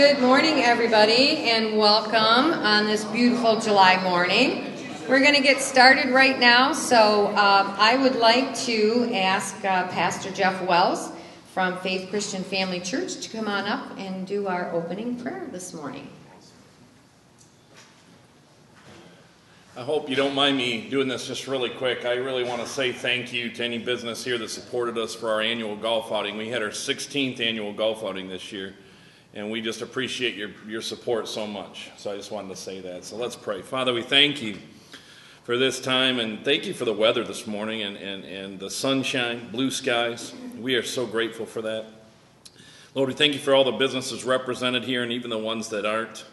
Good morning, everybody, and welcome on this beautiful July morning. We're going to get started right now, so I would like to ask Pastor Jeff Wells from Faith Christian Family Church to come on up and do our opening prayer this morning. I hope you don't mind me doing this just really quick. I really want to say thank you to any business here that supported us for our annual golf outing. We had our 16th annual golf outing this year, and we just appreciate your support so much. So I just wanted to say that. So let's pray. Father, we thank you for this time, and thank you for the weather this morning and the sunshine, blue skies. We are so grateful for that. Lord, we thank you for all the businesses represented here and even the ones that aren't.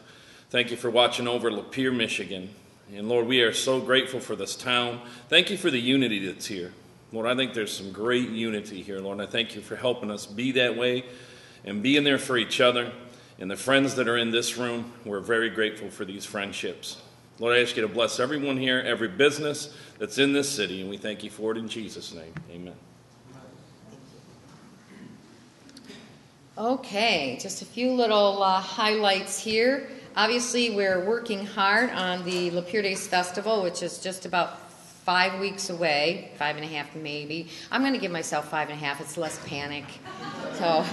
Thank you for watching over Lapeer, Michigan. And Lord, we are so grateful for this town. Thank you for the unity that's here. Lord, I think there's some great unity here, Lord. And I thank you for helping us be that way and being there for each other. And the friends that are in this room, we're very grateful for these friendships. Lord, I ask you to bless everyone here, every business that's in this city, and we thank you for it in Jesus' name. Amen. Okay, just a few little highlights here. Obviously, we're working hard on the Lapeer Days Festival, which is just about 5 weeks away, 5.5 maybe. I'm going to give myself 5.5. It's less panic. So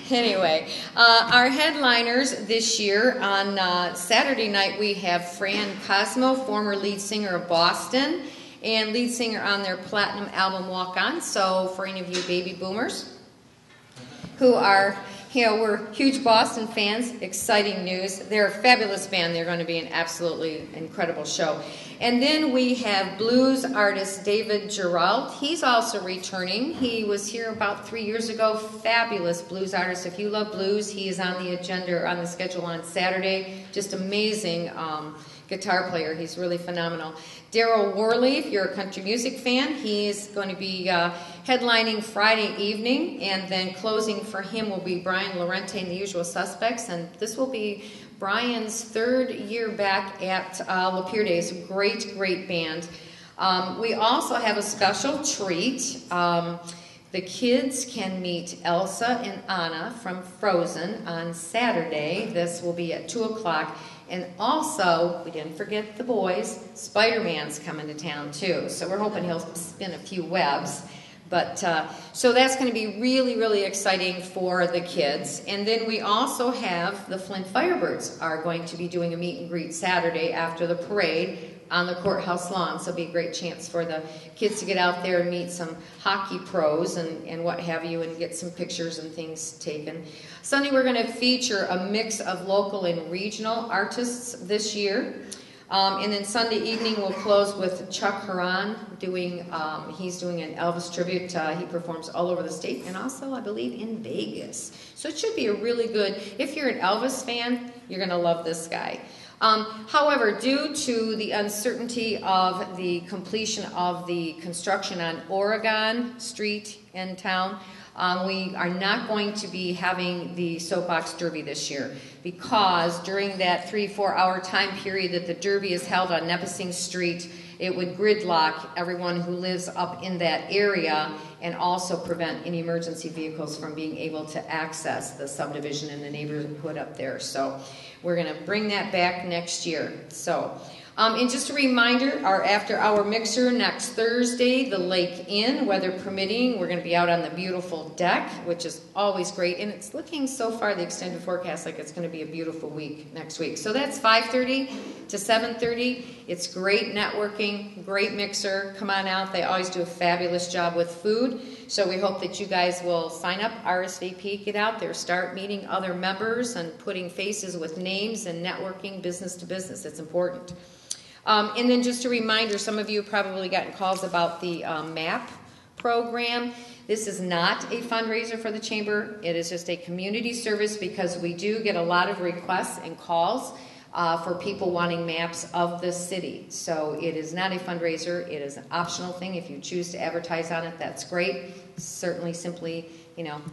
anyway, our headliners this year on Saturday night, we have Fran Cosmo, former lead singer of Boston, and lead singer on their platinum album Walk On. So for any of you baby boomers who are, we're huge Boston fans, exciting news. They're a fabulous band. They're going to be an absolutely incredible show. And then we have blues artist David Gerald. He's also returning. He was here about 3 years ago. Fabulous blues artist. If you love blues, he is on the agenda, on the schedule on Saturday. Just amazing guitar player. He's really phenomenal. Daryl Worley, if you're a country music fan, he's going to be headlining Friday evening, and then closing for him will be Brian Laurenti and the Usual Suspects, and this will be Brian's 3rd year back at Lapeer Days. Great, great band. We also have a special treat. The kids can meet Elsa and Anna from Frozen on Saturday. This will be at 2 o'clock. And also, we didn't forget the boys, Spider-Man's coming to town too. So we're hoping he'll spin a few webs. But so that's going to be really, really exciting for the kids. And then we also have the Flint Firebirds are going to be doing a meet and greet Saturday after the parade on the courthouse lawn. So it'll be a great chance for the kids to get out there and meet some hockey pros and what have you, and get some pictures and things taken. Sunday we're going to feature a mix of local and regional artists this year. And then Sunday evening we'll close with Chuck Haran he's doing an Elvis tribute. He performs all over the state and also, I believe, in Vegas. So it should be a really good, if you're an Elvis fan, you're going to love this guy. However, due to the uncertainty of the completion of the construction on Oregon Street in town, we are not going to be having the Soapbox Derby this year, because during that 3-4 hour time period that the Derby is held on Nipissing Street, it would gridlock everyone who lives up in that area and also prevent any emergency vehicles from being able to access the subdivision in the neighborhood up there. So we're going to bring that back next year. So, and just a reminder, our after-hour mixer next Thursday, the Lake Inn, weather permitting. We're going to be out on the beautiful deck, which is always great. And it's looking so far, the extended forecast, like it's going to be a beautiful week next week. So that's 5:30 to 7:30. It's great networking, great mixer. Come on out. They always do a fabulous job with food. So we hope that you guys will sign up, RSVP, get out there, start meeting other members and putting faces with names and networking business to business. It's important. And then just a reminder, some of you have probably gotten calls about the MAP program. This is not a fundraiser for the Chamber. It is just a community service, because we do get a lot of requests and calls for people wanting maps of the city. So it is not a fundraiser. It is an optional thing. If you choose to advertise on it, that's great. Certainly simply,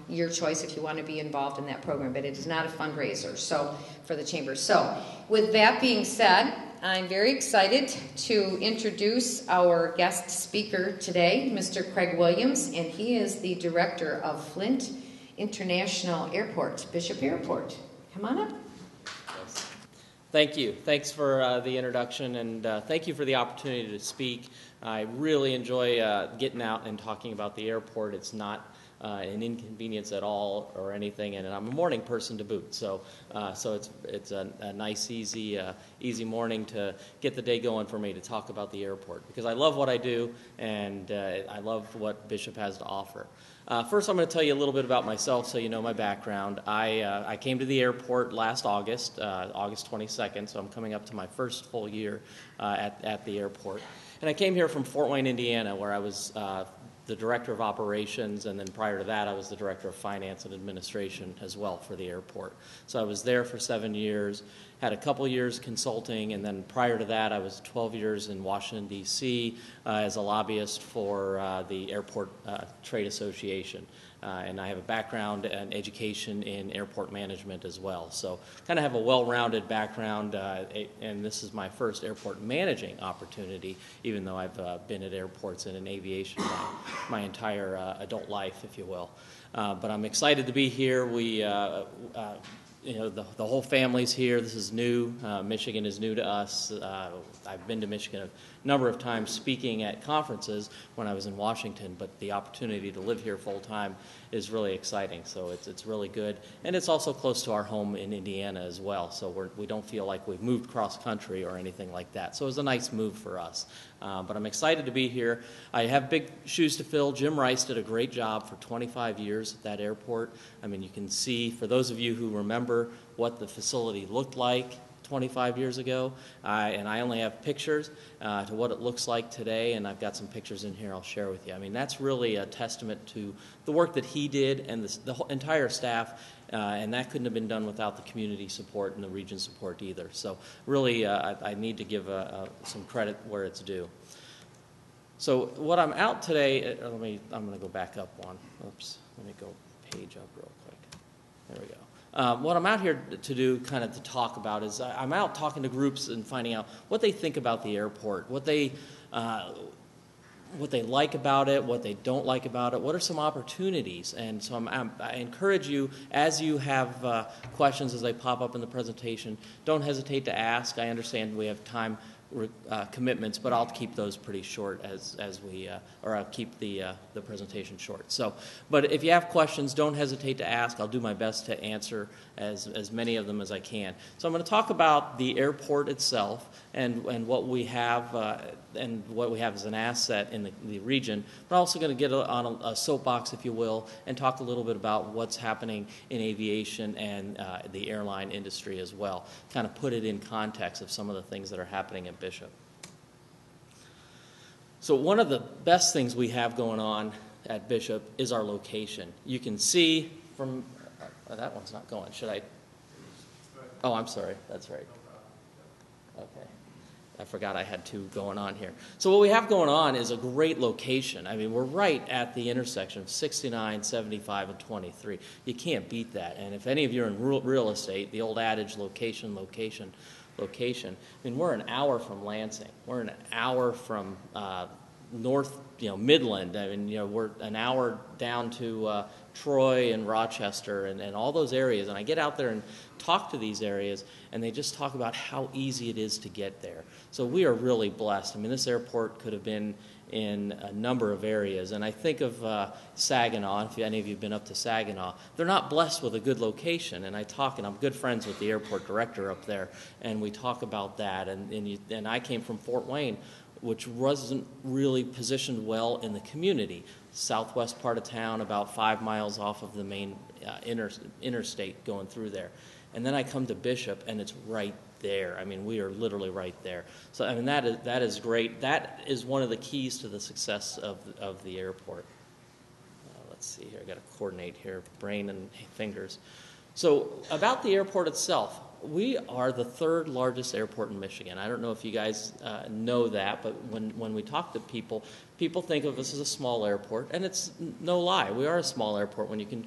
your choice if you want to be involved in that program. But it is not a fundraiser for the Chamber. So with that being said, I'm very excited to introduce our guest speaker today, Mr. Craig Williams, and he is the director of Flint International Airport, Bishop Airport. Come on up. Thank you. Thanks for the introduction, and thank you for the opportunity to speak. I really enjoy getting out and talking about the airport. It's not an inconvenience at all or anything, and I'm a morning person to boot, so it's a nice, easy morning to get the day going for me to talk about the airport, because I love what I do, and I love what Bishop has to offer. First, I'm going to tell you a little bit about myself so you know my background. I came to the airport last August, August 22nd, so I'm coming up to my first full year at the airport. And I came here from Fort Wayne, Indiana, where I was the Director of Operations, and then prior to that I was the Director of Finance and Administration as well for the airport. So I was there for 7 years, had a couple years consulting, and then prior to that I was 12 years in Washington, D.C. As a lobbyist for the Airport Trade Association. And I have a background and education in airport management as well. So kind of have a well-rounded background, and this is my first airport managing opportunity, even though I've been at airports and in aviation my entire adult life, if you will. But I'm excited to be here. The whole family's here. This is new. Michigan is new to us. I've been to Michigan a number of times speaking at conferences when I was in Washington, but the opportunity to live here full time is really exciting. So it's really good, and it's also close to our home in Indiana as well. So we don't feel like we've moved cross country or anything like that. So it was a nice move for us. But I'm excited to be here. I have big shoes to fill. Jim Rice did a great job for 25 years at that airport. I mean, you can see, for those of you who remember what the facility looked like 25 years ago, and I only have pictures to what it looks like today, and I've got some pictures in here I'll share with you. I mean, that's really a testament to the work that he did and the whole entire staff, and that couldn't have been done without the community support and the region support either. So really, I need to give some credit where it's due. So what I'm out today, I'm going to go back up one. Oops, let me go page up real quick. There we go. What I'm out here to do, kind of to talk about, is I'm out talking to groups and finding out what they think about the airport, what they like about it, what they don't like about it, what are some opportunities. And so I encourage you, as you have questions as they pop up in the presentation, don't hesitate to ask. I understand we have time commitments, but I'll keep those pretty short or I'll keep the presentation short. So, but if you have questions, don't hesitate to ask. I'll do my best to answer as many of them as I can. So I'm going to talk about the airport itself and what we have as an asset in the region. But I'm also going to get on a soapbox, if you will, and talk a little bit about what's happening in aviation and the airline industry as well. Kind of put it in context of some of the things that are happening at Bishop. So one of the best things we have going on at Bishop is our location. You can see from that one's not going. Should I? Oh, I'm sorry. That's right. Okay. I forgot I had two going on here. So what we have going on is a great location. I mean, we're right at the intersection of 69, 75, and 23. You can't beat that. And if any of you are in real estate, the old adage, location. I mean, we're an hour from Lansing. We're an hour from north, Midland. I mean, we're an hour down to Troy and Rochester and all those areas. And I get out there and talk to these areas, and they just talk about how easy it is to get there. So we are really blessed. I mean, this airport could have been in a number of areas. And I think of Saginaw. If any of you have been up to Saginaw, they're not blessed with a good location. And I'm good friends with the airport director up there, and we talk about that. And I came from Fort Wayne, which wasn't really positioned well in the community. Southwest part of town, about 5 miles off of the main interstate going through there. And then I come to Bishop, and it's right there. I mean, we are literally right there. So, I mean, that is great. That is one of the keys to the success of the airport. Let's see here. I got to coordinate here, brain and fingers. So, about the airport itself, we are the third largest airport in Michigan. I don't know if you guys know that, but when we talk to people think of us as a small airport, and it's no lie. We are a small airport when you can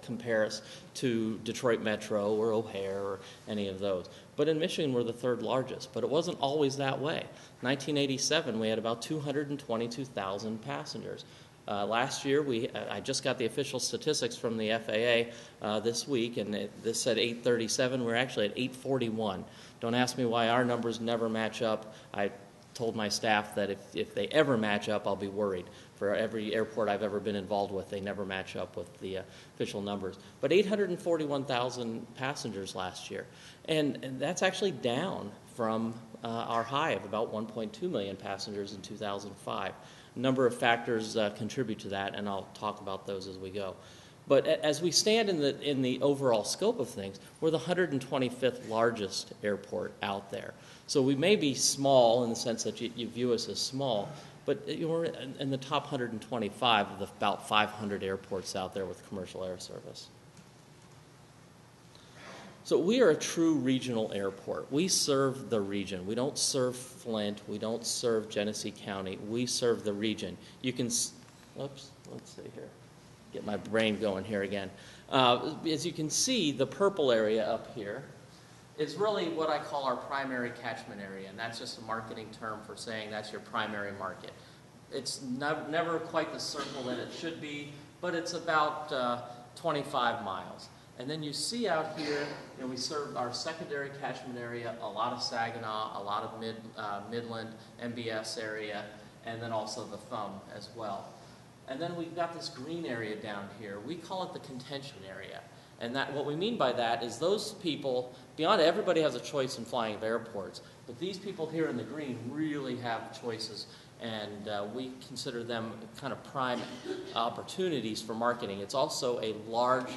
compare us to Detroit Metro or O'Hare or any of those. But in Michigan, we're the third largest, but it wasn't always that way. 1987, we had about 222,000 passengers. Last year, I just got the official statistics from the FAA this week, and this said 837. We're actually at 841. Don't ask me why our numbers never match up. I told my staff that if they ever match up, I'll be worried. For every airport I've ever been involved with, they never match up with the official numbers. But 841,000 passengers last year. And that's actually down from our high of about 1.2 million passengers in 2005. A number of factors contribute to that, and I'll talk about those as we go. But as we stand in the overall scope of things, we're the 125th largest airport out there. So we may be small in the sense that you view us as small, but we're in the top 125 of the about 500 airports out there with commercial air service. So we are a true regional airport. We serve the region. We don't serve Flint. We don't serve Genesee County. We serve the region. You can, oops, let's see here. Get my brain going here again. As you can see, the purple area up here is really what I call our primary catchment area, and that's just a marketing term for saying that's your primary market. It's never quite the circle that it should be, but it's about 25 miles. And then you see out here, we serve our secondary catchment area, a lot of Saginaw, a lot of Midland, MBS area, and then also the Thumb as well. And then we've got this green area down here. We call it the contention area. And what we mean by that is those people, beyond everybody has a choice in flying of airports, but these people here in the green really have choices, and we consider them kind of prime opportunities for marketing. It's also a large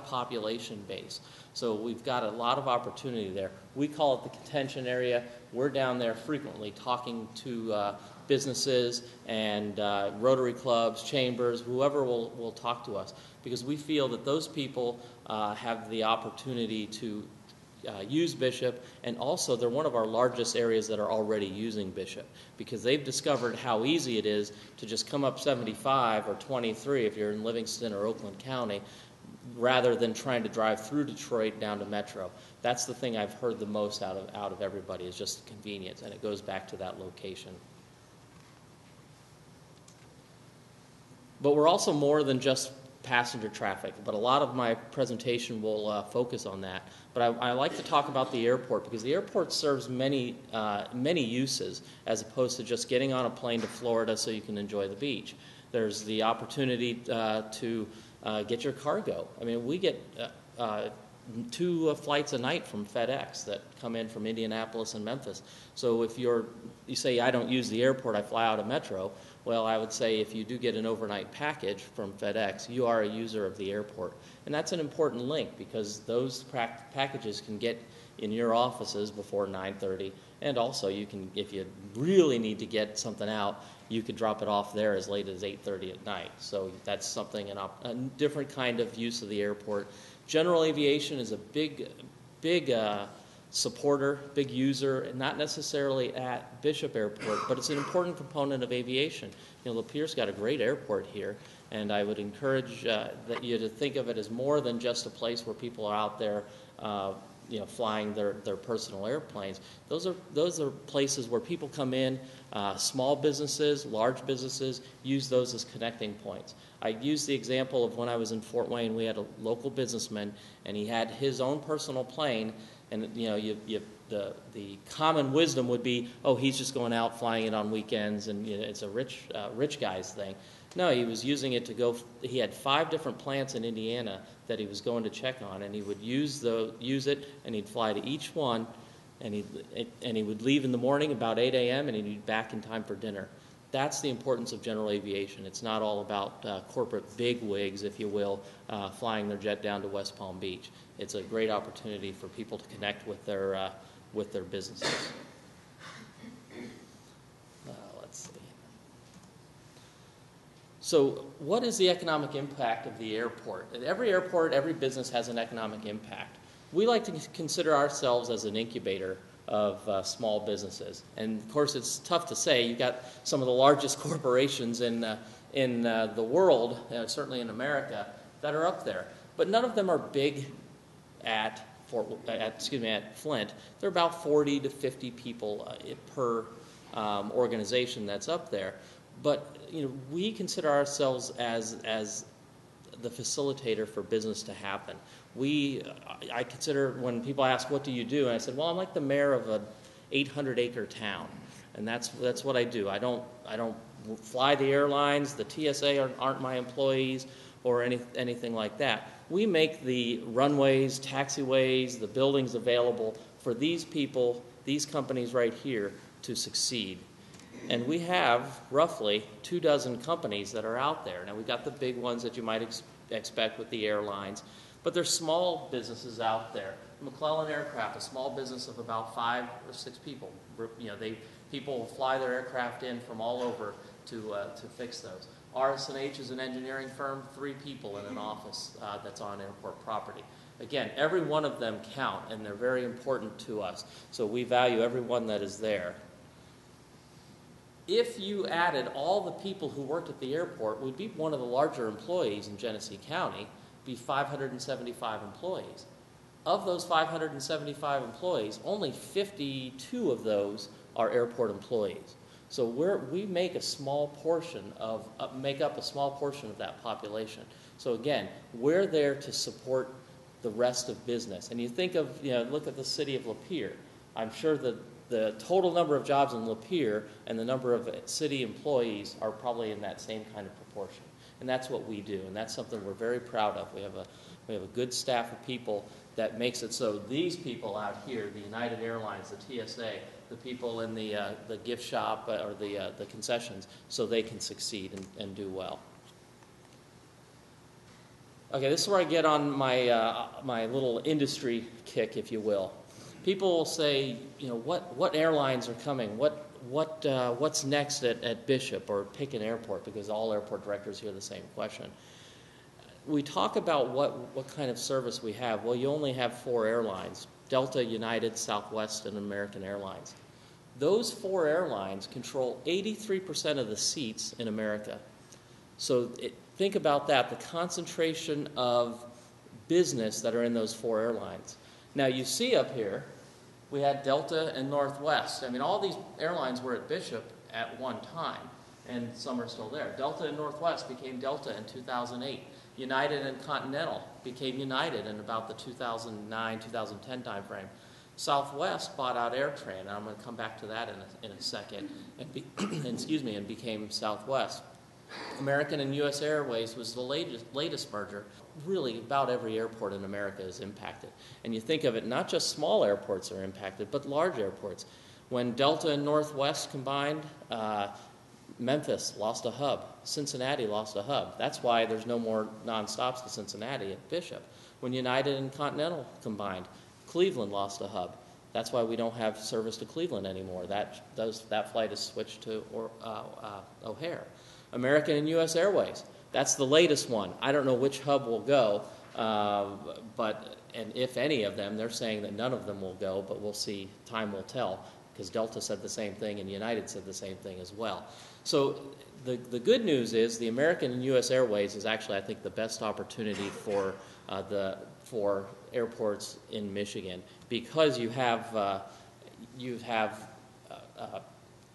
population base, so we've got a lot of opportunity there. We call it the contention area. We're down there frequently talking to businesses and Rotary clubs, chambers, whoever will talk to us, because we feel that those people have the opportunity to use Bishop, and also they're one of our largest areas that are already using Bishop, because they've discovered how easy it is to just come up 75 or 23 if you're in Livingston or Oakland County, rather than trying to drive through Detroit down to Metro. That's the thing I've heard the most out of everybody, is just convenience, and it goes back to that location. But we're also more than just passenger traffic, but a lot of my presentation will focus on that. But I like to talk about the airport, because the airport serves many uses, as opposed to just getting on a plane to Florida so you can enjoy the beach. There's the opportunity to get your cargo. I mean, we get 2 flights a night from FedEx that come in from Indianapolis and Memphis. So if you say, I don't use the airport, I fly out of Metro, well, I would say if you do get an overnight package from FedEx, you are a user of the airport. And that's an important link, because those packages can get in your offices before 9:30, and also you can, if you really need to get something out, you could drop it off there as late as 8:30 at night. So that's something, a different kind of use of the airport. General aviation is a big supporter, big user, not necessarily at Bishop Airport, but it's an important component of aviation. Lapeer's got a great airport here, and I would encourage you to think of it as more than just a place where people are out there flying their personal airplanes. Those are places where people come in, small businesses, large businesses, use those as connecting points. I used the example of when I was in Fort Wayne. We had a local businessman, and he had his own personal plane, and the common wisdom would be, oh, he's just going out flying it on weekends, and it's a rich guy's thing. No, he was using it to go. He had 5 different plants in Indiana that he was going to check on, and he would use it, and he'd fly to each one, and he would leave in the morning about 8 a.m. and he'd be back in time for dinner. That's the importance of general aviation. It's not all about corporate bigwigs, if you will, flying their jet down to West Palm Beach. It's a great opportunity for people to connect with their businesses. Let's see. So what is the economic impact of the airport? At every airport, every business has an economic impact. We like to consider ourselves as an incubator of small businesses. And of course, it's tough to say. You've got some of the largest corporations in the world, certainly in America, that are up there. But none of them are big at Flint. They're about 40 to 50 people per organization that's up there. But we consider ourselves as the facilitator for business to happen. I consider, when people ask, what do you do? And I said, well, I'm like the mayor of an 800-acre town, and that's what I do. I don't fly the airlines. The TSA aren't my employees or anything like that. We make the runways, taxiways, the buildings available for these people, these companies right here, to succeed. And we have roughly 24 companies that are out there. Now, we've got the big ones that you might expect with the airlines, but there's small businesses out there. McClellan Aircraft, a small business of about 5 or 6 people. People fly their aircraft in from all over to fix those. RS&H is an engineering firm, 3 people in an office that's on airport property. Again, every one of them count, and they're very important to us. So we value every one that is there. If you added all the people who worked at the airport, we'd be one of the larger employees in Genesee County, be 575 employees. Of those 575 employees, only 52 of those are airport employees. So we make a small portion of make up a small portion of that population. So again, we're there to support the rest of business. And you think of, look at the city of Lapeer. I'm sure that the total number of jobs in Lapeer and the number of city employees are probably in that same kind of proportion. And that's what we do, and that's something we're very proud of. We have a good staff of people that makes it so these people out here, the United Airlines, the TSA, the people in the gift shop or the concessions, so they can succeed and do well. Okay, this is where I get on my little industry kick, if you will. People will say, what airlines are coming? What's next at Bishop or pick an airport, because all airport directors hear the same question. We talk about what kind of service we have. Well, you only have 4 airlines: Delta, United, Southwest, and American Airlines. Those 4 airlines control 83% of the seats in America. So think about that, the concentration of business that are in those 4 airlines. Now, you see up here, we had Delta and Northwest. I mean, all these airlines were at Bishop at one time, and some are still there. Delta and Northwest became Delta in 2008. United and Continental became United in about the 2009-2010 timeframe. Southwest bought out AirTran, and I'm going to come back to that in a second, and became Southwest. American and U.S. Airways was the latest merger. Really, about every airport in America is impacted. And you think of it, not just small airports are impacted, but large airports. When Delta and Northwest combined, Memphis lost a hub. Cincinnati lost a hub. That's why there's no more nonstops to Cincinnati at Bishop. When United and Continental combined, Cleveland lost a hub. That's why we don't have service to Cleveland anymore. That flight is switched to O'Hare. American and U.S. Airways, that's the latest one. I don't know which hub will go, and if any of them, they're saying that none of them will go, but we'll see. Time will tell, because Delta said the same thing and United said the same thing as well. So the good news is the American and U.S. Airways is actually, I think, the best opportunity for airports in Michigan, because you have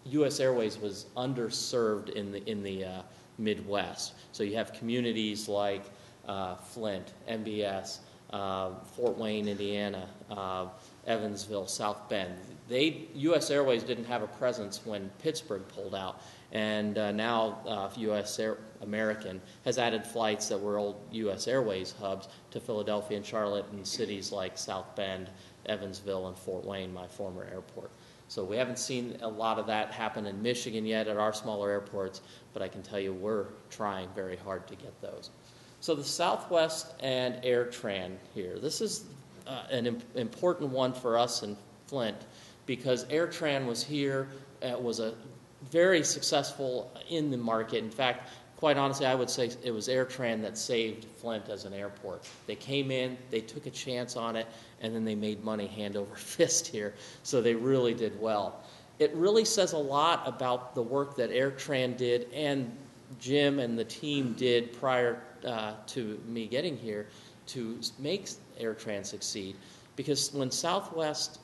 U.S. Airways was underserved in the Midwest. So you have communities like Flint, MBS, Fort Wayne, Indiana, Evansville, South Bend. U.S. Airways didn't have a presence when Pittsburgh pulled out, and now U.S. American has added flights that were old U.S. Airways hubs to Philadelphia and Charlotte and cities like South Bend, Evansville, and Fort Wayne, my former airport. So we haven't seen a lot of that happen in Michigan yet at our smaller airports, but I can tell you we're trying very hard to get those. So the Southwest and AirTran here. This is an important one for us in Flint, because AirTran was here, was a very successful in the market. In fact, quite honestly, I would say it was AirTran that saved Flint as an airport. They came in, they took a chance on it, and then they made money hand over fist here. So they really did well. It really says a lot about the work that AirTran did and Jim and the team did prior to me getting here to make AirTran succeed. Because when Southwest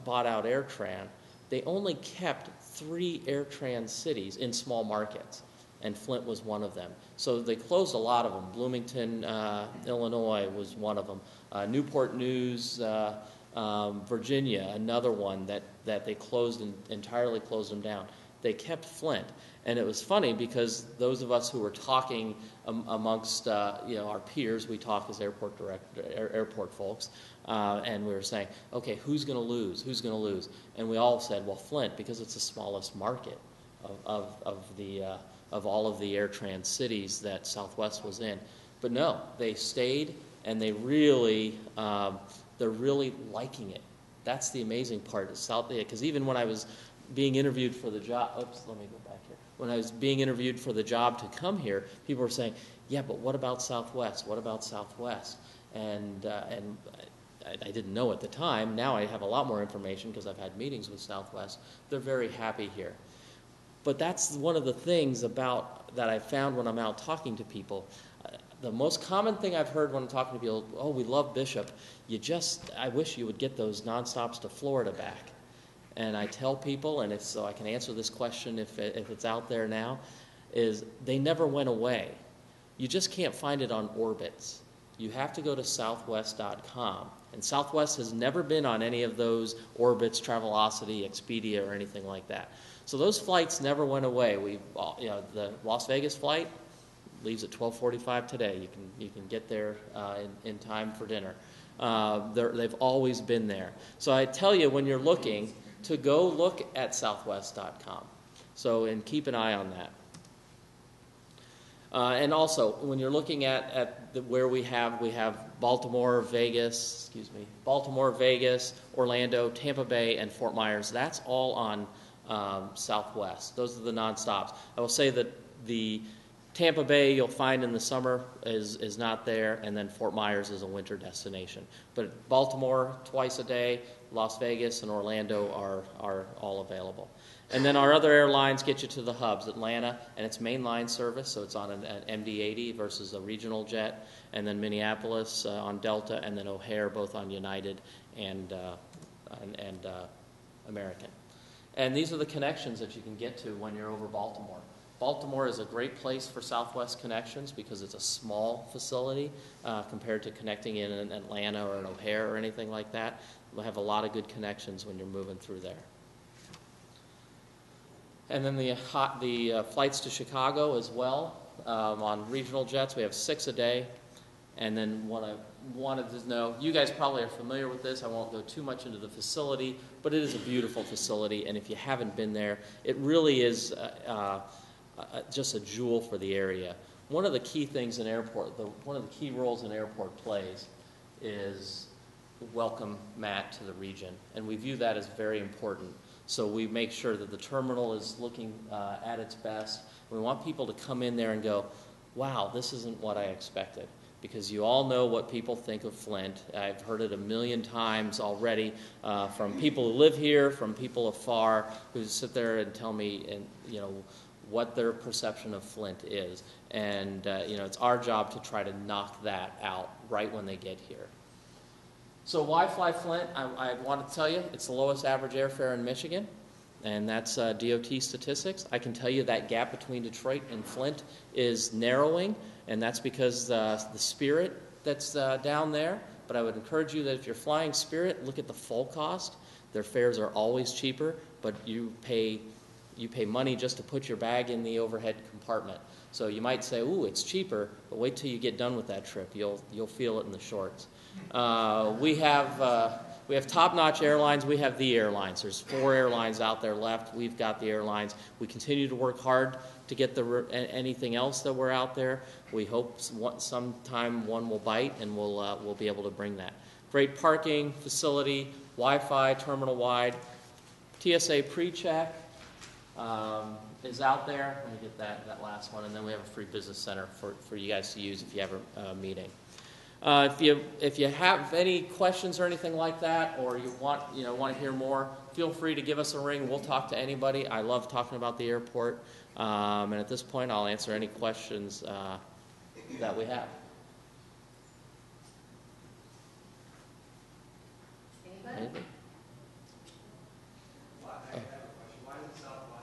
bought out AirTran, they only kept 3 AirTran cities in small markets, and Flint was one of them. So they closed a lot of them. Bloomington, Illinois was one of them. Newport News, Virginia, another one that they closed and entirely closed them down. They kept Flint. And it was funny because those of us who were talking amongst our peers, we talk as airport folks, and we were saying, okay, who's going to lose? Who's going to lose? And we all said, well, Flint, because it's the smallest market of all of the AirTran cities that Southwest was in. But no, they stayed, and they're really liking it. That's the amazing part. Because even when I was being interviewed for the job, let me go back here. When I was being interviewed for the job to come here, people were saying, yeah, but what about Southwest? What about Southwest? And I didn't know at the time. Now I have a lot more information because I've had meetings with Southwest. They're very happy here. But that's one of the things that I found when I'm out talking to people. The most common thing I've heard when I'm talking to people, oh, we love Bishop. I wish you would get those nonstops to Florida back. And I tell people, and so I can answer this question if it's out there now, is they never went away. You just can't find it on orbits. You have to go to southwest.com. And Southwest has never been on any of those orbits, Travelocity, Expedia, or anything like that. So those flights never went away. The Las Vegas flight leaves at 12:45 today. You can get there in time for dinner. They've always been there. So I tell you, when you're looking, to go look at southwest.com. And keep an eye on that. And also, when you're looking at where we have Baltimore, Vegas, Orlando, Tampa Bay, and Fort Myers, that's all on Southwest. Those are the nonstops. I will say that the Tampa Bay you'll find in the summer is not there, and then Fort Myers is a winter destination. But Baltimore, twice a day, Las Vegas and Orlando are all available. And then our other airlines get you to the hubs, Atlanta, and it's mainline service, so it's on an MD-80 versus a regional jet, and then Minneapolis on Delta, and then O'Hare, both on United and American. And these are the connections that you can get to when you're over Baltimore. Baltimore is a great place for Southwest connections because it's a small facility compared to connecting in Atlanta or an O'Hare or anything like that. We'll have a lot of good connections when you're moving through there. And then the flights to Chicago as well on regional jets. We have 6 a day. And then what I wanted to know, you guys probably are familiar with this. I won't go too much into the facility, but it is a beautiful facility. And if you haven't been there, it really is just a jewel for the area. One of the key things in airport, one of the key roles an airport plays is welcome mat to the region, and we view that as very important. So we make sure that the terminal is looking at its best. We want people to come in there and go, wow, this isn't what I expected. Because you all know what people think of Flint. I've heard it a million times already from people who live here, from people afar, who sit there and tell me, what their perception of Flint is. And, it's our job to try to knock that out right when they get here. So why fly Flint? I want to tell you, it's the lowest average airfare in Michigan, and that's DOT statistics. I can tell you that gap between Detroit and Flint is narrowing, and that's because the Spirit that's down there. But I would encourage you that if you're flying Spirit, look at the full cost. Their fares are always cheaper, but you pay money just to put your bag in the overhead compartment. So you might say, ooh, it's cheaper, but wait till you get done with that trip. You'll feel it in the shorts. We have top-notch airlines. We have the airlines. There's 4 airlines out there left. We've got the airlines. We continue to work hard to get anything else that we're out there. We hope sometime one will bite, and we'll be able to bring that. Great parking facility, Wi-Fi, terminal-wide, TSA pre-check is out there. Let me get that last one, and then we have a free business center for you guys to use if you have a meeting. If you have any questions or anything like that, or you want to hear more, feel free to give us a ring. We'll talk to anybody. I love talking about the airport, and at this point, I'll answer any questions that we have. Anybody? I have a question. Why is it Southwest?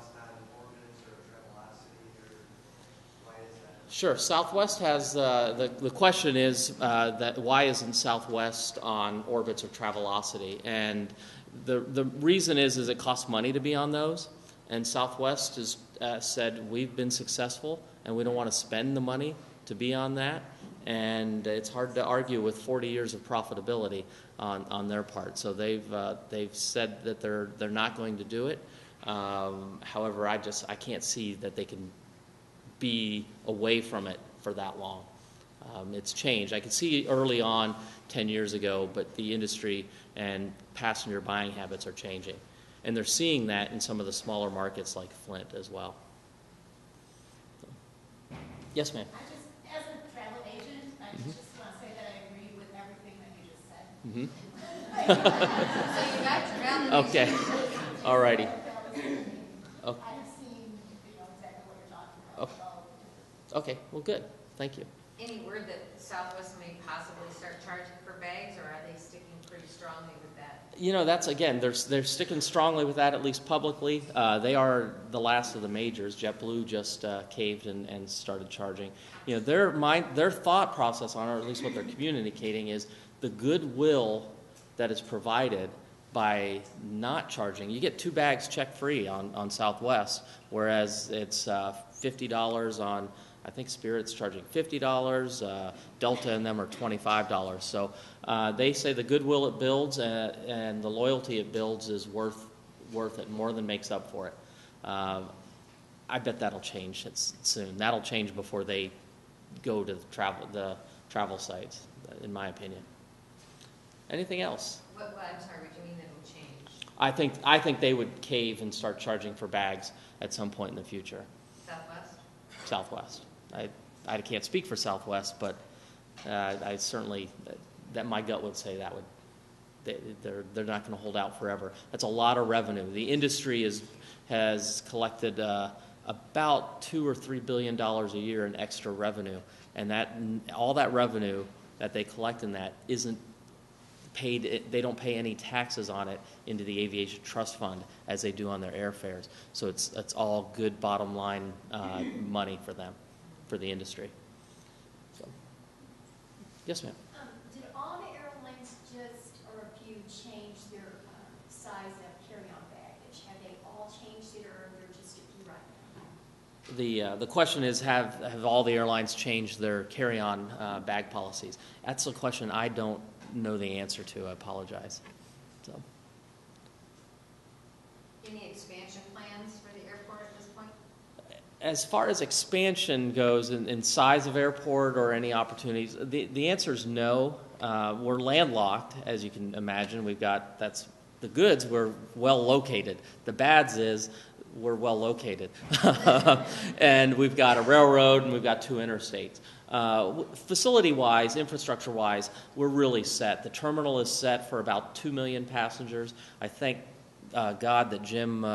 Sure. Southwest has the question is that why isn't Southwest on orbits or Travelocity? And the reason is it costs money to be on those, and Southwest has said we've been successful and we don't want to spend the money to be on that, and it's hard to argue with 40 years of profitability on their part. So they've said that they're not going to do it. However, I can't see that they can be away from it for that long. It's changed. I could see early on 10 years ago, but the industry and passenger buying habits are changing. And they're seeing that in some of the smaller markets like Flint as well. Yes, ma'am. As a travel agent, I just want to say that I agree with everything that you just said. So you got travel. Okay. All righty. Okay. I've seen, exactly what you're talking about. Okay. Well, good. Thank you. Any word that Southwest may possibly start charging for bags, or are they sticking pretty strongly with that? That's, again, they're sticking strongly with that, at least publicly. They are the last of the majors. JetBlue just caved and started charging. Their thought process on it, or at least what they're communicating, is the goodwill that is provided by not charging. You get 2 bags check-free on Southwest, whereas it's $50 on, I think Spirit's charging $50, Delta and them are $25. So they say the goodwill it builds and the loyalty it builds is worth it, more than makes up for it. I bet that'll change soon. That'll change before they go to the travel sites, in my opinion. Anything else? I'm sorry, what do you mean that will change? I think they would cave and start charging for bags at some point in the future. Southwest. I can't speak for Southwest, but I certainly, that my gut would say they're not going to hold out forever. That's a lot of revenue. The industry has collected about $2 or $3 billion a year in extra revenue, and all that revenue that they collect in that isn't paid. They don't pay any taxes on it into the aviation trust fund as they do on their airfares. So it's all good bottom line money for them, for the industry. So, yes, ma'am. Did all the airlines or a few change their size of carry-on baggage? Have they all changed it, or are there just a few right now? The question is, have all the airlines changed their carry-on bag policies? That's a question I don't know the answer to. I apologize. So. Any expansion plans for the airport at this point? As far as expansion goes in size of airport or any opportunities, the answer is no. We're landlocked, as you can imagine. That's the goods. We're well located. The bads is we're well located. And we've got a railroad and we've got 2 interstates. Facility-wise, infrastructure-wise, we're really set. The terminal is set for about 2 million passengers. I thank God that Jim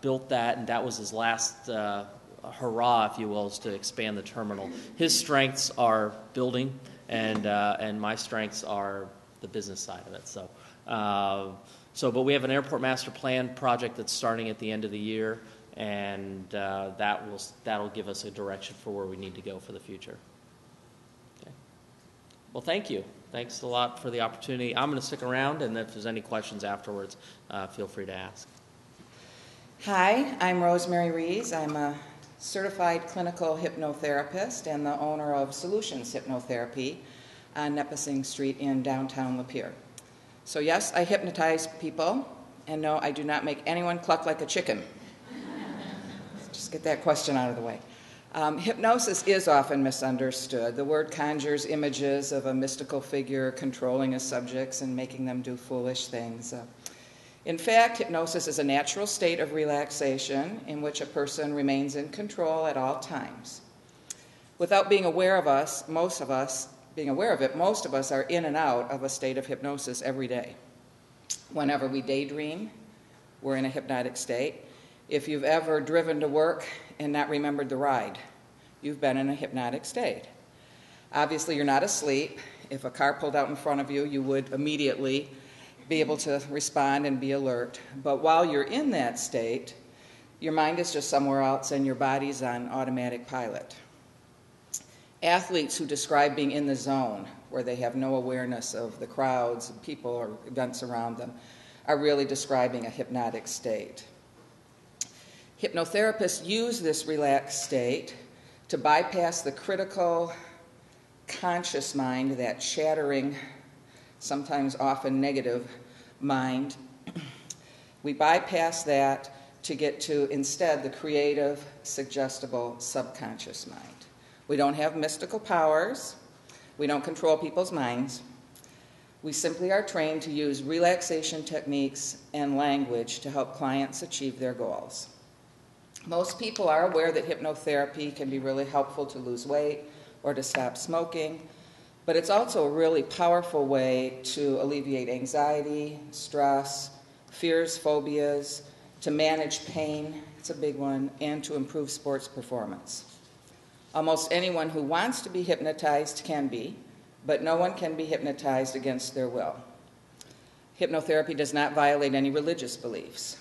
built that, and that was his last hurrah, if you will, is to expand the terminal. His strengths are building, and my strengths are the business side of it. But we have an airport master plan project that's starting at the end of the year, and that'll give us a direction for where we need to go for the future. Okay. Well, thank you. Thanks a lot for the opportunity. I'm going to stick around, and if there's any questions afterwards, feel free to ask. Hi, I'm Rosemary Rees. I'm a certified clinical hypnotherapist and the owner of Solutions Hypnotherapy on Nepessing Street in downtown Lapeer. So yes, I hypnotize people, and no, I do not make anyone cluck like a chicken. Just get that question out of the way. Hypnosis is often misunderstood. The word conjures images of a mystical figure controlling his subjects and making them do foolish things. In fact, hypnosis is a natural state of relaxation in which a person remains in control at all times. Without being aware of it, most of us are in and out of a state of hypnosis every day. Whenever we daydream, we're in a hypnotic state. If you've ever driven to work and not remembered the ride, you've been in a hypnotic state. Obviously, you're not asleep. If a car pulled out in front of you, you would immediately be able to respond and be alert. But while you're in that state, your mind is just somewhere else and your body's on automatic pilot. Athletes who describe being in the zone, where they have no awareness of the crowds, people, or events around them, are really describing a hypnotic state. Hypnotherapists use this relaxed state to bypass the critical, conscious mind, that chattering, sometimes often negative mind. We bypass that to get to, instead, the creative, suggestible, subconscious mind. We don't have mystical powers. We don't control people's minds. We simply are trained to use relaxation techniques and language to help clients achieve their goals. Most people are aware that hypnotherapy can be really helpful to lose weight or to stop smoking, but it's also a really powerful way to alleviate anxiety, stress, fears, phobias, to manage pain, it's a big one, and to improve sports performance. Almost anyone who wants to be hypnotized can be, but no one can be hypnotized against their will. Hypnotherapy does not violate any religious beliefs.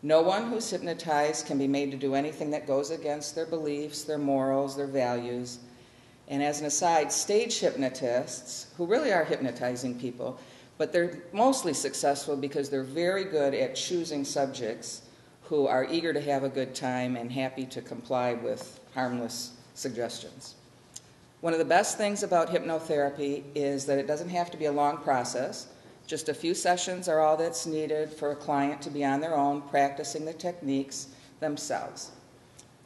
No one who's hypnotized can be made to do anything that goes against their beliefs, their morals, their values. And as an aside, stage hypnotists, who really are hypnotizing people, but they're mostly successful because they're very good at choosing subjects who are eager to have a good time and happy to comply with harmless suggestions. One of the best things about hypnotherapy is that it doesn't have to be a long process. Just a few sessions are all that's needed for a client to be on their own, practicing the techniques themselves.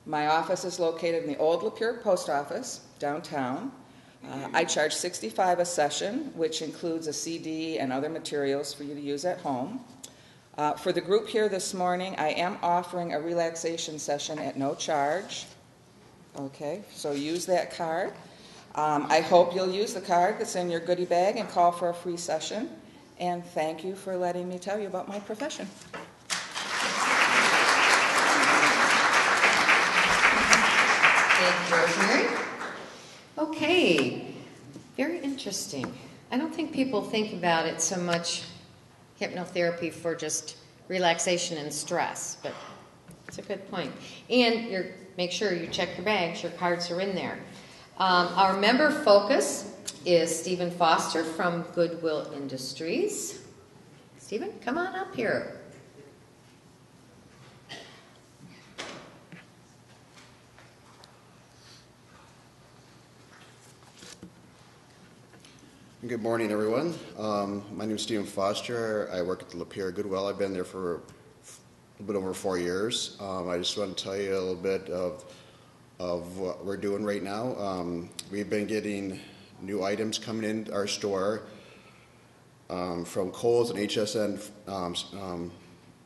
My office is located in the old Lapeer post office, downtown. I charge $65 a session, which includes a CD and other materials for you to use at home. For the group here this morning, I am offering a relaxation session at no charge. Okay, so use that card. I hope you'll use the card that's in your goodie bag and call for a free session. And thank you for letting me tell you about my profession. Thank you, Rosemary. Okay, very interesting. I don't think people think about it so much, hypnotherapy, for just relaxation and stress, but it's a good point. And make sure you check your bags, your cards are in there. Our member focus is Stephen Foster from Goodwill Industries. Stephen, come on up here. Good morning, everyone. My name is Stephen Foster. I work at the Lapeer Goodwill. I've been there for a bit over 4 years. I just want to tell you a little bit of what we're doing right now. We've been getting new items coming in our store from Kohl's and HSN.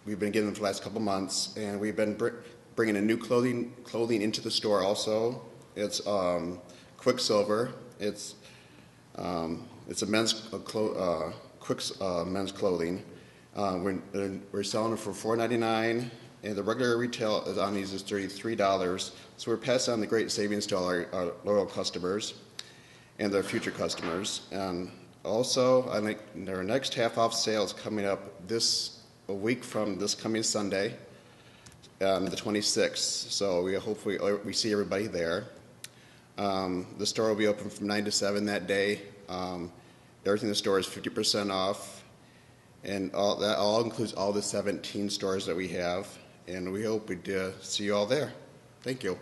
We've been getting them for the last couple months, and we've been bringing in new clothing into the store also. It's Quicksilver. It's a men's men's clothing. We're selling it for $4.99, and the regular retail is on these is $33. So we're passing on the great savings to all our loyal customers and their future customers. And also, I think our next half-off sale is coming up a week from this coming Sunday, the 26th. So hopefully we see everybody there. The store will be open from 9 to 7 that day. Everything in the store is 50% off, and that all includes all the 17 stores that we have. And we hope we see you all there. Thank you.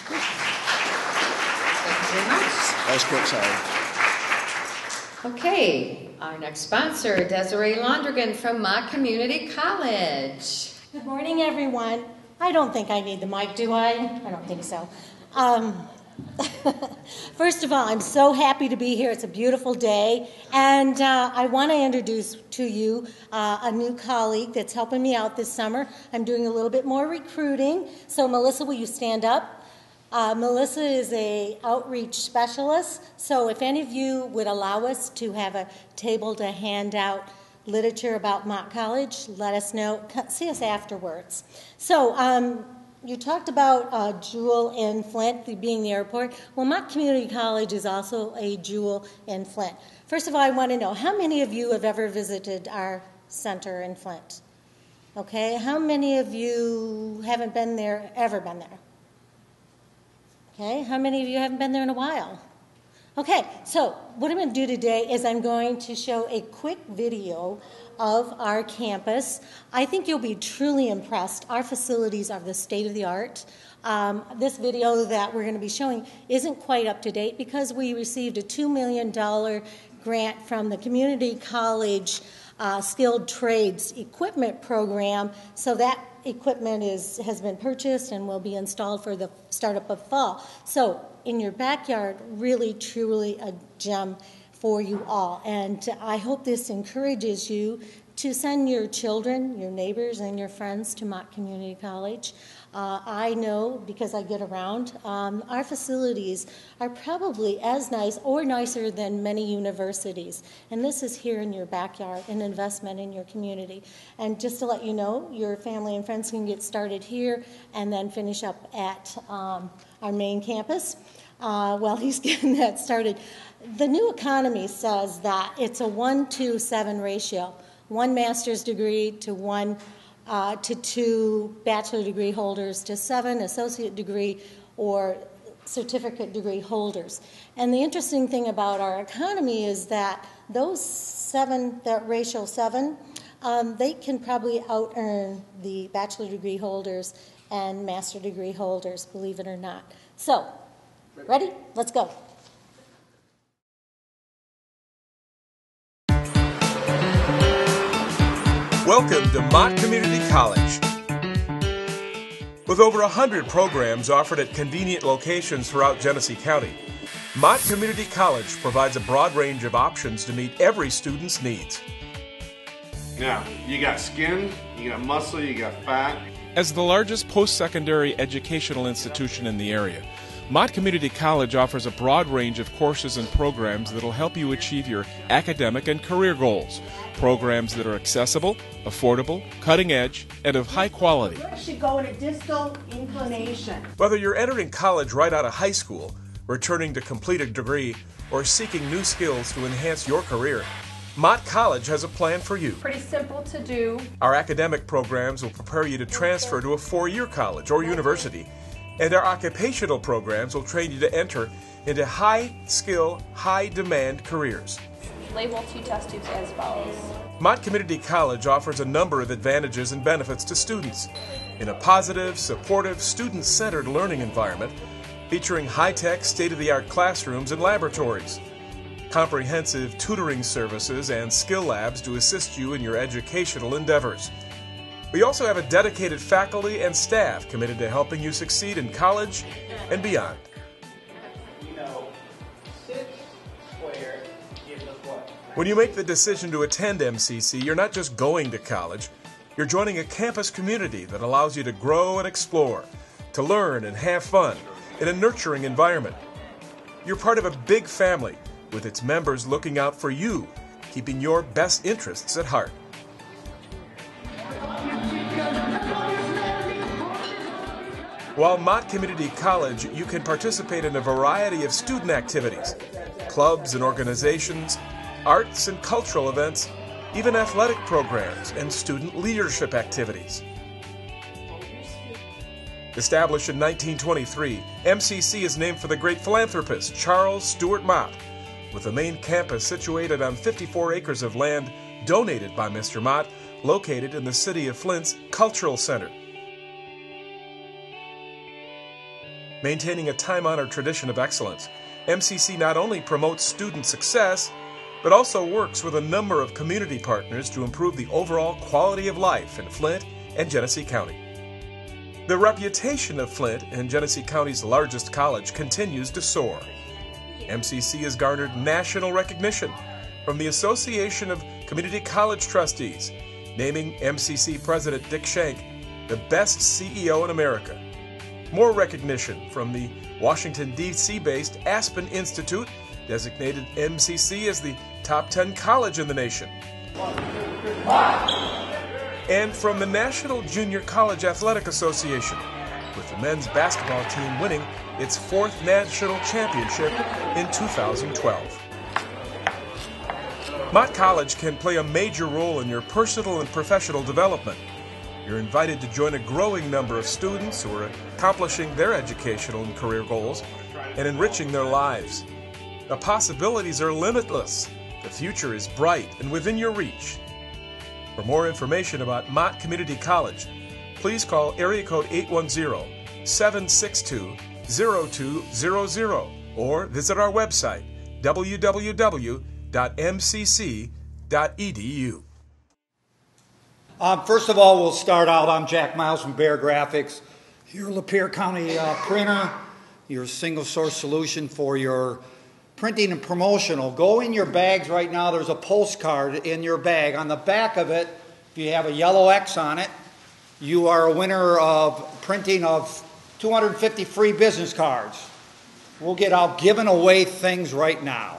Thank you very much. That was quick, sorry. Okay, our next sponsor, Desiree Londrigan from Mott Community College. Good morning, everyone. I don't think I need the mic, do I? I don't think so. First of all, I'm so happy to be here. It's a beautiful day. And I want to introduce to you a new colleague that's helping me out this summer. I'm doing a little bit more recruiting. So, Melissa, will you stand up? Melissa is an outreach specialist. So if any of you would allow us to have a table to hand out literature about Mott College, let us know. See us afterwards. So, you talked about Jewel in Flint being the airport. Well, Mott Community College is also a Jewel in Flint. First of all, I want to know, how many of you have ever visited our center in Flint? Okay, how many of you haven't been there, ever been there? Okay, how many of you haven't been there in a while? Okay, so what I'm going to do today is I'm going to show a quick video of our campus. I think you'll be truly impressed. Our facilities are the state of the art. This video that we're going to be showing isn't quite up to date because we received a $2 million grant from the Community College Skilled Trades Equipment Program, so that equipment has been purchased and will be installed for the startup of fall. So in your backyard, really, truly a gem for you all. And I hope this encourages you to send your children, your neighbors, and your friends to Mott Community College. I know, because I get around, our facilities are probably as nice or nicer than many universities. And this is here in your backyard, an investment in your community. And just to let you know, your family and friends can get started here and then finish up at our main campus. While he's getting that started, the new economy says that it's a 1-to-7 ratio, 1 master's degree to 2 bachelor degree holders to 7 associate degree or certificate degree holders. And the interesting thing about our economy is that those 7, that ratio 7, they can probably out-earn the bachelor degree holders and master degree holders, believe it or not. So, ready? Let's go. Welcome to Mott Community College. With over 100 programs offered at convenient locations throughout Genesee County, Mott Community College provides a broad range of options to meet every student's needs. Now, you got skin, you got muscle, you got fat. As the largest post-secondary educational institution in the area, Mott Community College offers a broad range of courses and programs that will help you achieve your academic and career goals. Programs that are accessible, affordable, cutting edge, and of high quality. You should go in a distal inclination. Whether you're entering college right out of high school, returning to complete a degree, or seeking new skills to enhance your career, Mott College has a plan for you. Pretty simple to do. Our academic programs will prepare you to transfer to a 4-year college or university, and our occupational programs will train you to enter into high-skill, high-demand careers. Label 2 test tubes as follows. Mott Community College offers a number of advantages and benefits to students in a positive, supportive, student-centered learning environment featuring high-tech, state-of-the-art classrooms and laboratories, comprehensive tutoring services and skill labs to assist you in your educational endeavors. We also have a dedicated faculty and staff committed to helping you succeed in college and beyond. When you make the decision to attend MCC, you're not just going to college, you're joining a campus community that allows you to grow and explore, to learn and have fun in a nurturing environment. You're part of a big family with its members looking out for you, keeping your best interests at heart. While Mott Community College, you can participate in a variety of student activities, clubs and organizations, arts and cultural events, even athletic programs and student leadership activities. Established in 1923, MCC is named for the great philanthropist Charles Stewart Mott, with the main campus situated on 54 acres of land donated by Mr. Mott, located in the city of Flint's Cultural Center. Maintaining a time-honored tradition of excellence, MCC not only promotes student success, but also works with a number of community partners to improve the overall quality of life in Flint and Genesee County. The reputation of Flint and Genesee County's largest college continues to soar. MCC has garnered national recognition from the Association of Community College Trustees, naming MCC President Dick Schenk the best CEO in America. More recognition from the Washington, D.C.-based Aspen Institute, designated MCC as the top 10 college in the nation. And from the National Junior College Athletic Association, with the men's basketball team winning its 4th national championship in 2012. Mott College can play a major role in your personal and professional development. You're invited to join a growing number of students who are accomplishing their educational and career goals and enriching their lives. The possibilities are limitless. The future is bright and within your reach. For more information about Mott Community College, please call area code 810-762-0200 or visit our website, www.mcc.edu. First of all, we'll start out. I'm Jack Miles from Bear Graphics, your Lapeer County printer, your single source solution for your printing and promotional. Go in your bags right now. There's a postcard in your bag. On the back of it, if you have a yellow X on it, you are a winner of printing of 250 free business cards. We'll get out giving away things right now.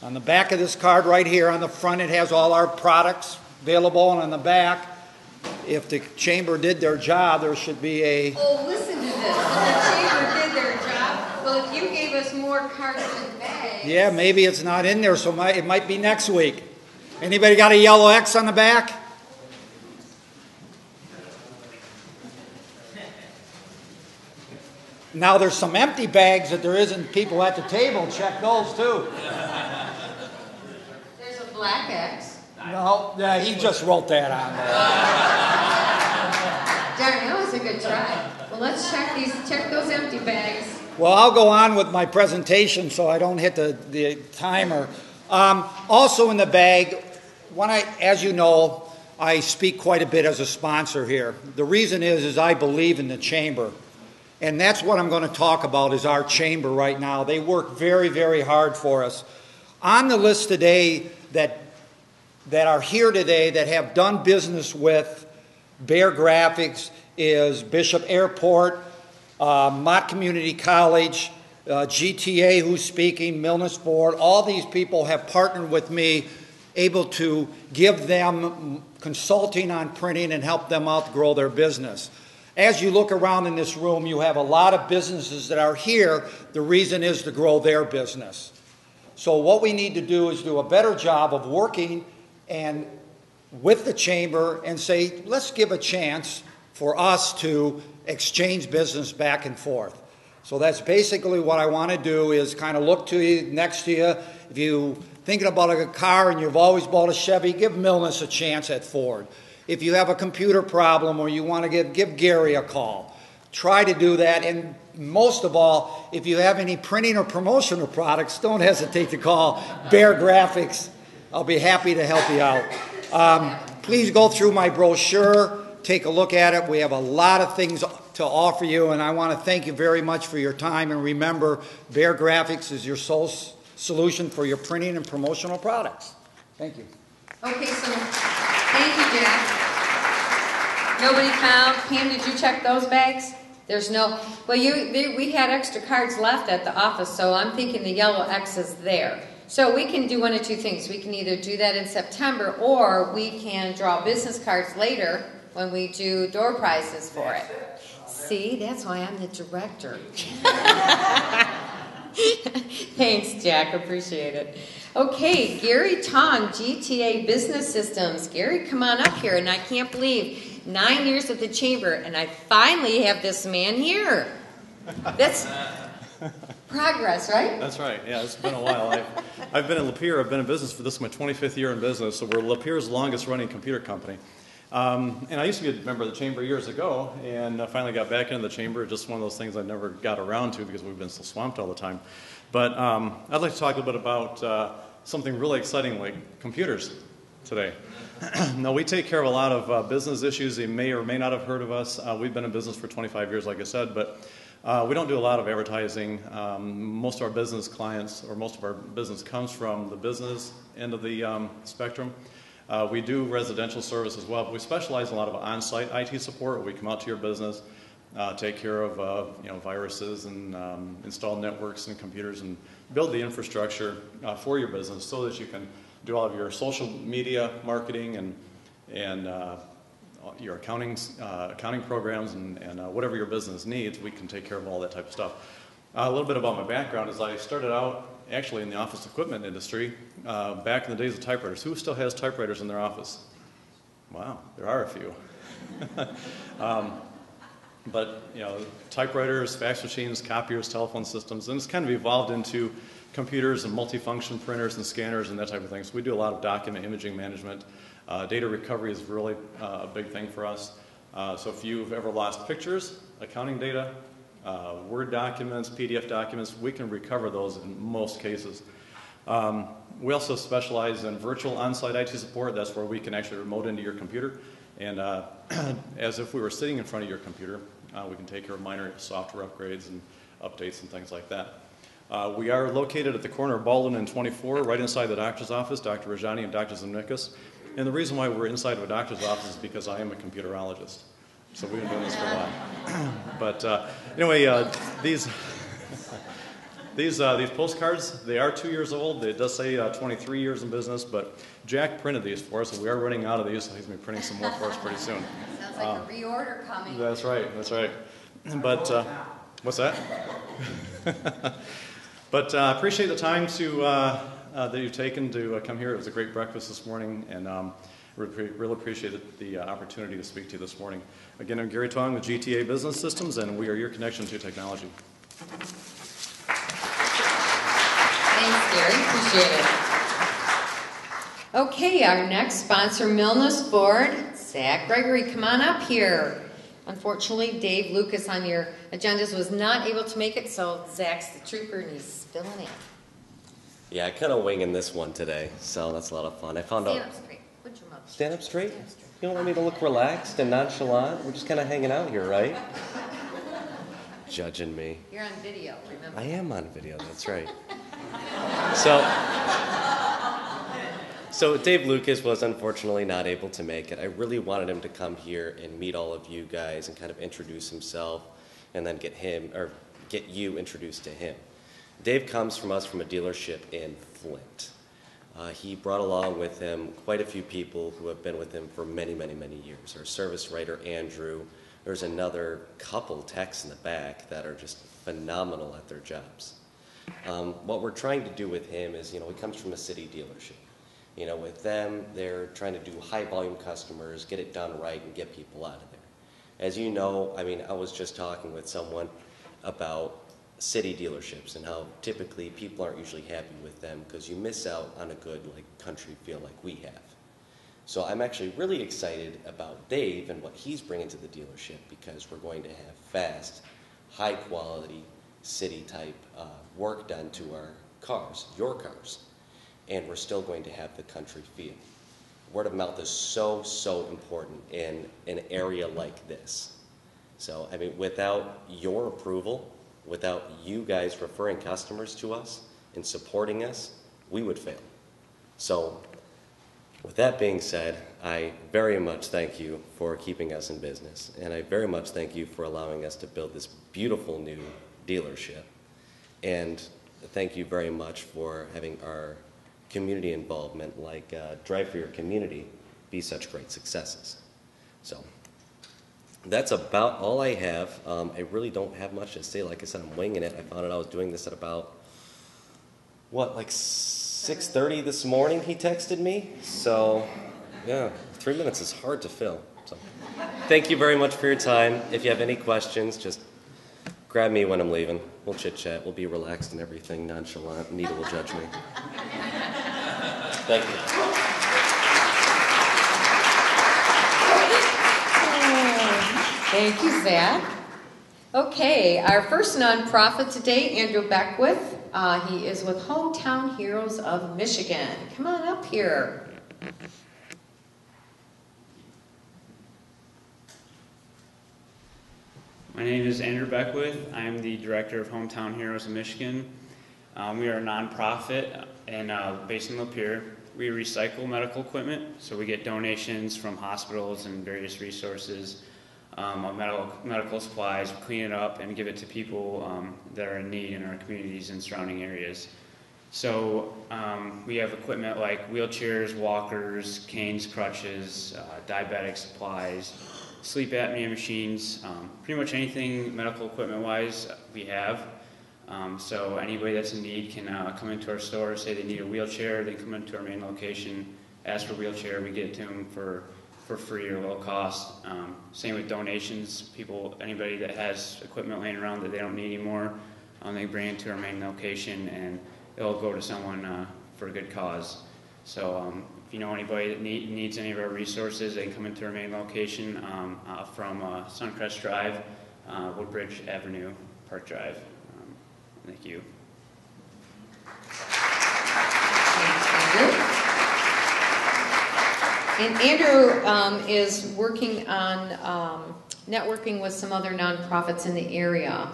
On the back of this card right here, on the front, it has all our products available, and on the back, if the chamber did their job, there should be a... Oh, listen to this. If the chamber did their job, well, if you gave us more cards and bags... Yeah, maybe it's not in there, so it might be next week. Anybody got a yellow X on the back? Now, there's some empty bags that there isn't people at the table. Check those, too. There's a black X. No, yeah, he just wrote that on there. Darn, that was a good try. Well, let's check those empty bags. Well, I'll go on with my presentation so I don't hit the timer. Also in the bag, as you know, I speak quite a bit as a sponsor here. The reason is I believe in the chamber. And that's what I'm going to talk about is our chamber right now. They work very, very hard for us. On the list today that are here today that have done business with Bear Graphics is Bishop Airport, Mott Community College, GTA who's speaking, Milnes Ford. All these people have partnered with me, able to give them consulting on printing and help them out to grow their business. As you look around in this room, you have a lot of businesses that are here. The reason is to grow their business. So what we need to do is do a better job of working and with the chamber and say, let's give a chance for us to exchange business back and forth. So that's basically what I want to do is kind of look to you, next to you. If you're thinking about a car and you've always bought a Chevy, give Milnes a chance at Ford. If you have a computer problem or you want to give Gary a call. Try to do that. And most of all, if you have any printing or promotional products, don't hesitate to call Bear Graphics. I'll be happy to help you out. Please go through my brochure. Take a look at it. We have a lot of things to offer you, and I want to thank you very much for your time. And remember, Bear Graphics is your sole solution for your printing and promotional products. Thank you. Okay, so thank you, Jack. Nobody found. Pam, did you check those bags? There's no. Well, we had extra cards left at the office, so I'm thinking the yellow X is there. So we can do one of two things. We can either do that in September, or we can draw business cards later when we do door prizes for it. See, that's why I'm the director. Thanks, Jack. Appreciate it. Okay, Gary Tong, GTA Business Systems. Gary, come on up here. And I can't believe 9 years at the chamber, and I finally have this man here. That's progress, right? That's right. Yeah, it's been a while. I've been in Lapeer. I've been in business for this is my 25th year in business. So we're Lapeer's longest running computer company. And I used to be a member of the chamber years ago, and I finally got back into the chamber. Just one of those things I never got around to because we've been so swamped all the time. But I'd like to talk a little bit about something really exciting like computers today. Now, we take care of a lot of business issues. You may or may not have heard of us. We've been in business for 25 years, like I said, but we don't do a lot of advertising. Most of our business clients, or most of our business comes from the business end of the spectrum. We do residential service as well, but we specialize in a lot of on-site IT support. We come out to your business, take care of viruses and install networks and computers and build the infrastructure for your business so that you can do all of your social media marketing and your accounting programs and whatever your business needs. We can take care of all that type of stuff. A little bit about my background is I started out actually in the office equipment industry back in the days of typewriters. Who still has typewriters in their office? Wow, there are a few. But, typewriters, fax machines, copiers, telephone systems, and it's kind of evolved into computers and multifunction printers and scanners and that type of thing. So we do a lot of document imaging management. Data recovery is really a big thing for us. So if you've ever lost pictures, accounting data, Word documents, PDF documents, we can recover those in most cases. We also specialize in virtual on-site IT support. That's where we can actually remote into your computer. And as if we were sitting in front of your computer, we can take care of minor software upgrades and updates and things like that. We are located at the corner of Baldwin and 24, right inside the doctor's office, Dr. Rajani and Dr. Zemnikas. And the reason why we're inside of a doctor's office is because I am a computerologist. So we've been doing this for a while. But anyway, these postcards, they are 2 years old. It does say 23 years in business, but Jack printed these for us, and we are running out of these, so he's going to be printing some more for us pretty soon. Sounds like a reorder coming. That's right. But, what's that? But I appreciate the time that you've taken to come here. It was a great breakfast this morning, and really appreciate the opportunity to speak to you this morning. Again, I'm Gary Tong with GTA Business Systems, and we are your connection to technology. Thanks, Gary. Appreciate it. Okay, our next sponsor, Milnes Ford. Zach Gregory, come on up here. Unfortunately, Dave Lucas on your agendas was not able to make it, so Zach's the trooper and he's filling in. Yeah, I kind of winging this one today, so that's a lot of fun. I found Stand out. up straight. Put your mouth. Stand up straight? You don't want me to look relaxed and nonchalant? We're just kind of hanging out here, right? Judging me. You're on video, remember? I am on video, that's right. So Dave Lucas was unfortunately not able to make it. I really wanted him to come here and meet all of you guys and kind of introduce himself and then get you introduced to him. Dave comes from us from a dealership in Flint. He brought along with him quite a few people who have been with him for many, many, many years. Our service writer, Andrew. There's another couple techs in the back that are just phenomenal at their jobs. What we're trying to do with him is, he comes from a city dealership. With them, they're trying to do high volume customers, get it done right, and get people out of there. As you know, I was just talking with someone about city dealerships and how typically people aren't usually happy with them because you miss out on a good country feel like we have. So I'm actually really excited about Dave and what he's bringing to the dealership because we're going to have fast, high quality, city type work done to our cars, your cars. And we're still going to have the country feel. Word of mouth is so, so important in an area like this. So, without your approval, without you guys referring customers to us and supporting us, we would fail. So, with that being said, I very much thank you for keeping us in business. And I very much thank you for allowing us to build this beautiful new dealership. And thank you very much for having our community involvement like Drive for Your Community be such great successes. So that's about all I have. I really don't have much to say. Like I said, I'm winging it. I found out I was doing this at about, 6:30 this morning he texted me. So yeah, 3 minutes is hard to fill. So thank you very much for your time. If you have any questions, just grab me when I'm leaving. We'll chit-chat. We'll be relaxed and everything, nonchalant. Nita will judge me. Thank you. Thank you, Zach. Okay, our first nonprofit today, Andrew Beckwith. He is with Hometown Heroes of Michigan. Come on up here. My name is Andrew Beckwith. I am the director of Hometown Heroes of Michigan. We are a nonprofit and based in Lapeer. We recycle medical equipment, so we get donations from hospitals and various resources of medical supplies, clean it up, and give it to people that are in need in our communities and surrounding areas. So we have equipment like wheelchairs, walkers, canes, crutches, diabetic supplies, sleep apnea machines, pretty much anything medical equipment-wise we have. So anybody that's in need can come into our store, say they need a wheelchair, they come into our main location, ask for a wheelchair, we get it to them for for free or low cost. Same with donations. Anybody that has equipment laying around that they don't need anymore, they bring it to our main location and it'll go to someone for a good cause. So if you know anybody that needs any of our resources, they can come into our main location from Suncrest Drive, Woodbridge Avenue, Park Drive. Thank you. And Andrew is working on networking with some other nonprofits in the area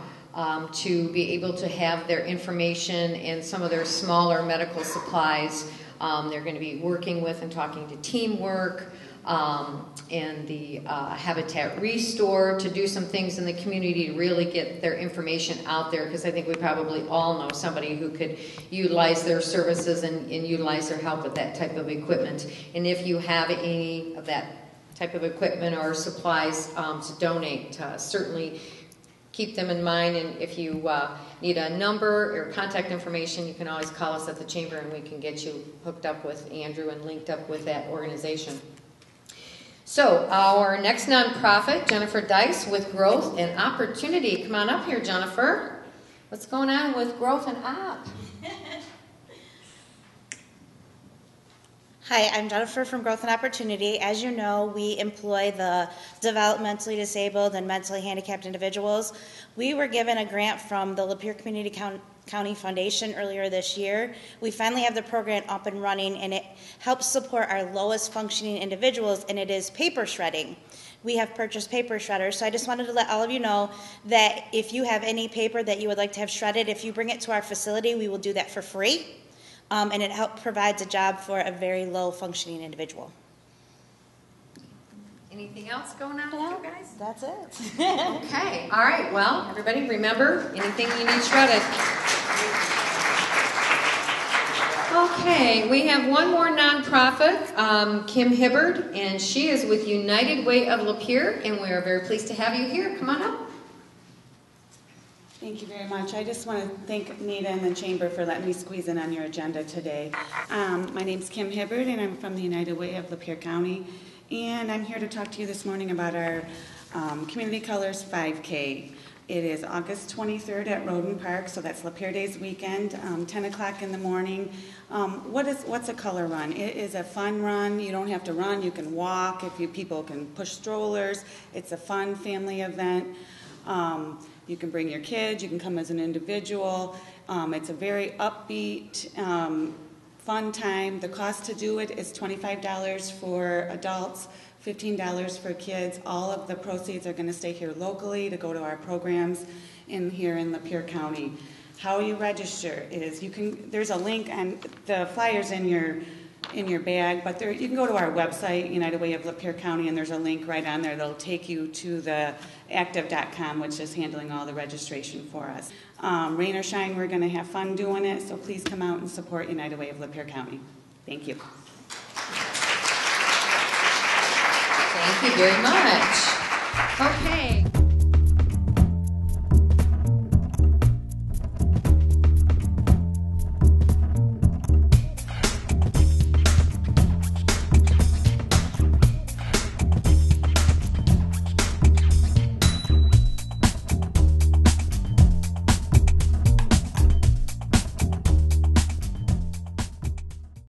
to be able to have their information and some of their smaller medical supplies. They're going to be working with and talking to Teamwork and the Habitat Restore to do some things in the community to really get their information out there, because I think we probably all know somebody who could utilize their services and utilize their help with that type of equipment. And if you have any of that type of equipment or supplies to donate, certainly keep them in mind. And if you need a number or contact information, you can always call us at the chamber and we can get you hooked up with Andrew and linked up with that organization. So our next nonprofit, Jennifer Dice with Growth and Opportunity. Come on up here, Jennifer. What's going on with Growth and Op? Hi, I'm Jennifer from Growth and Opportunity. As you know, we employ the developmentally disabled and mentally handicapped individuals. We were given a grant from the Lapeer Community County Foundation earlier this year. We finally have the program up and running, and it helps support our lowest functioning individuals, and it is paper shredding. We have purchased paper shredders, so I just wanted to let all of you know that if you have any paper that you would like to have shredded, if you bring it to our facility, we will do that for free. And it provides a job for a very low functioning individual. Anything else going on with you guys? That's it. Okay. All right. Well, everybody, remember, anything you need shredded. Okay. We have one more nonprofit, Kim Hibbard, and she is with United Way of Lapeer, and we are very pleased to have you here. Come on up. Thank you very much. I just want to thank Nita and the Chamber for letting me squeeze in on your agenda today. My name's Kim Hibbard, and I'm from the United Way of Lapeer County. And I'm here to talk to you this morning about our Community Colors 5K. It is August 23rd at Roden Park, so that's Lapeer Days weekend, 10 o'clock in the morning. What's a color run? It is a fun run. You don't have to run. You can walk. People can push strollers. It's a fun family event. You can bring your kids. You can come as an individual. It's a very upbeat, fun time. The cost to do it is $25 for adults, $15 for kids. All of the proceeds are going to stay here locally to go to our programs here in Lapeer County. How you register is there's a link, and the flyer's in your bag, but you can go to our website, United Way of Lapeer County, and there's a link right on there that'll take you to the active.com, which is handling all the registration for us. Rain or shine, we're going to have fun doing it, so please come out and support United Way of Lapeer County. Thank you. Thank you very much. Okay.